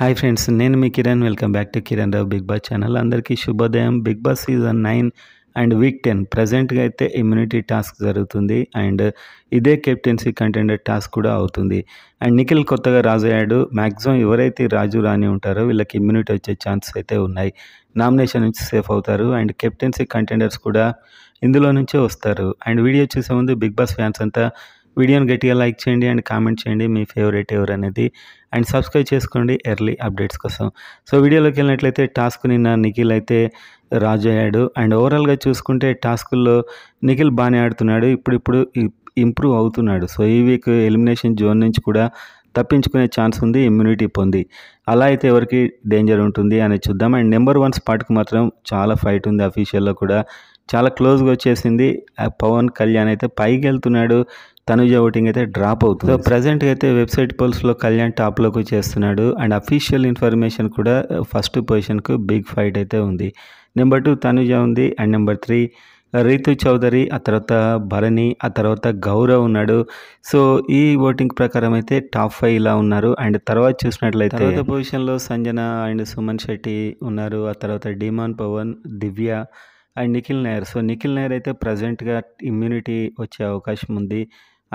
Hi friends, నేను మీ Kiran. Welcome back to Kiran Rao Bigg Boss channel. అందరికీ శుభోదయం. Bigg Boss season 9 and week 10 ప్రజెంట్గా అయితే ఇమ్యూనిటీ టాస్క్ జరుగుతుంది అండ్ ఇదే కెప్టెన్సీ కంటెండర్ టాస్క్ కూడా అవుతుంది. అండ్ నిఖిల్ కొత్తగా రాజు అయ్యాడు. మ్యాక్సిమం ఎవరైతే రాజు రాని ఉంటారో వీళ్ళకి ఇమ్యూనిటీ వచ్చే ఛాన్సెస్ అయితే ఉన్నాయి. నామినేషన్ నుంచి సేఫ్ అవుతారు అండ్ కెప్టెన్సీ కంటెండర్స్ కూడా ఇందులో నుంచే వస్తారు. అండ్ వీడియో చూసే ముందు బిగ్ బాస్ ఫ్యాన్స్ అంతా వీడియోని గట్టిగా లైక్ చేయండి అండ్ కామెంట్ చేయండి మీ ఫేవరెట్ ఎవరు అనేది. అండ్ సబ్స్క్రైబ్ చేసుకోండి ఎర్లీ అప్డేట్స్ కోసం. సో వీడియోలోకి వెళ్ళినట్లయితే టాస్క్ నిన్న నిఖిల్ అయితే రాజు అయ్యాడు. అండ్ ఓవరాల్గా చూసుకుంటే టాస్కుల్లో నిఖిల్ బాగానే ఆడుతున్నాడు. ఇప్పుడు ఇంప్రూవ్ అవుతున్నాడు. సో ఈ వీక్ ఎలిమినేషన్ జోన్ నుంచి కూడా తప్పించుకునే ఛాన్స్ ఉంది ఇమ్యూనిటీ పొంది. అలా అయితే ఎవరికి డేంజర్ ఉంటుంది అనేది చూద్దాం. అండ్ నెంబర్ 1 స్పాట్కి మాత్రం చాలా ఫైట్ ఉంది. అఫీషియల్లో కూడా చాలా క్లోజ్గా వచ్చేసింది. పవన్ కళ్యాణ్ అయితే పైకి వెళ్తున్నాడు. తనుజ ఓటింగ్ అయితే డ్రాప్ అవుతుంది. సో ప్రజెంట్గా అయితే వెబ్సైట్ పోల్స్లో కళ్యాణ్ టాప్లోకి వచ్చేస్తున్నాడు. అండ్ అఫీషియల్ ఇన్ఫర్మేషన్ కూడా ఫస్ట్ పొజిషన్కు బిగ్ ఫైట్ అయితే ఉంది. నెంబర్ 2 తనుజ ఉంది అండ్ నెంబర్ 3 రీతు చౌదరి, ఆ తర్వాత భరణి, ఆ తర్వాత గౌరవ్ ఉన్నాడు. సో ఈ ఓటింగ్ ప్రకారం అయితే టాప్ 5 ఇలా ఉన్నారు. అండ్ తర్వాత చూసినట్లయితే తర్వాత పొజిషన్లో సంజన అండ్ సుమన్ శెట్టి ఉన్నారు. ఆ తర్వాత డిమాన్ పవన్, దివ్య అండ్ నిఖిల్ నాయర్. సో నిఖిల్ నాయర్ అయితే ప్రజెంట్గా ఇమ్యూనిటీ వచ్చే అవకాశం ఉంది.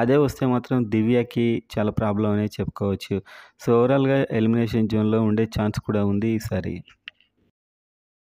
అదే వస్తే మాత్రం దివ్యకి చాలా ప్రాబ్లం అనే చెప్పుకోవచ్చు. సో ఓవరాల్గా ఎలిమినేషన్ జోన్లో ఉండే ఛాన్స్ కూడా ఉంది ఈసారి.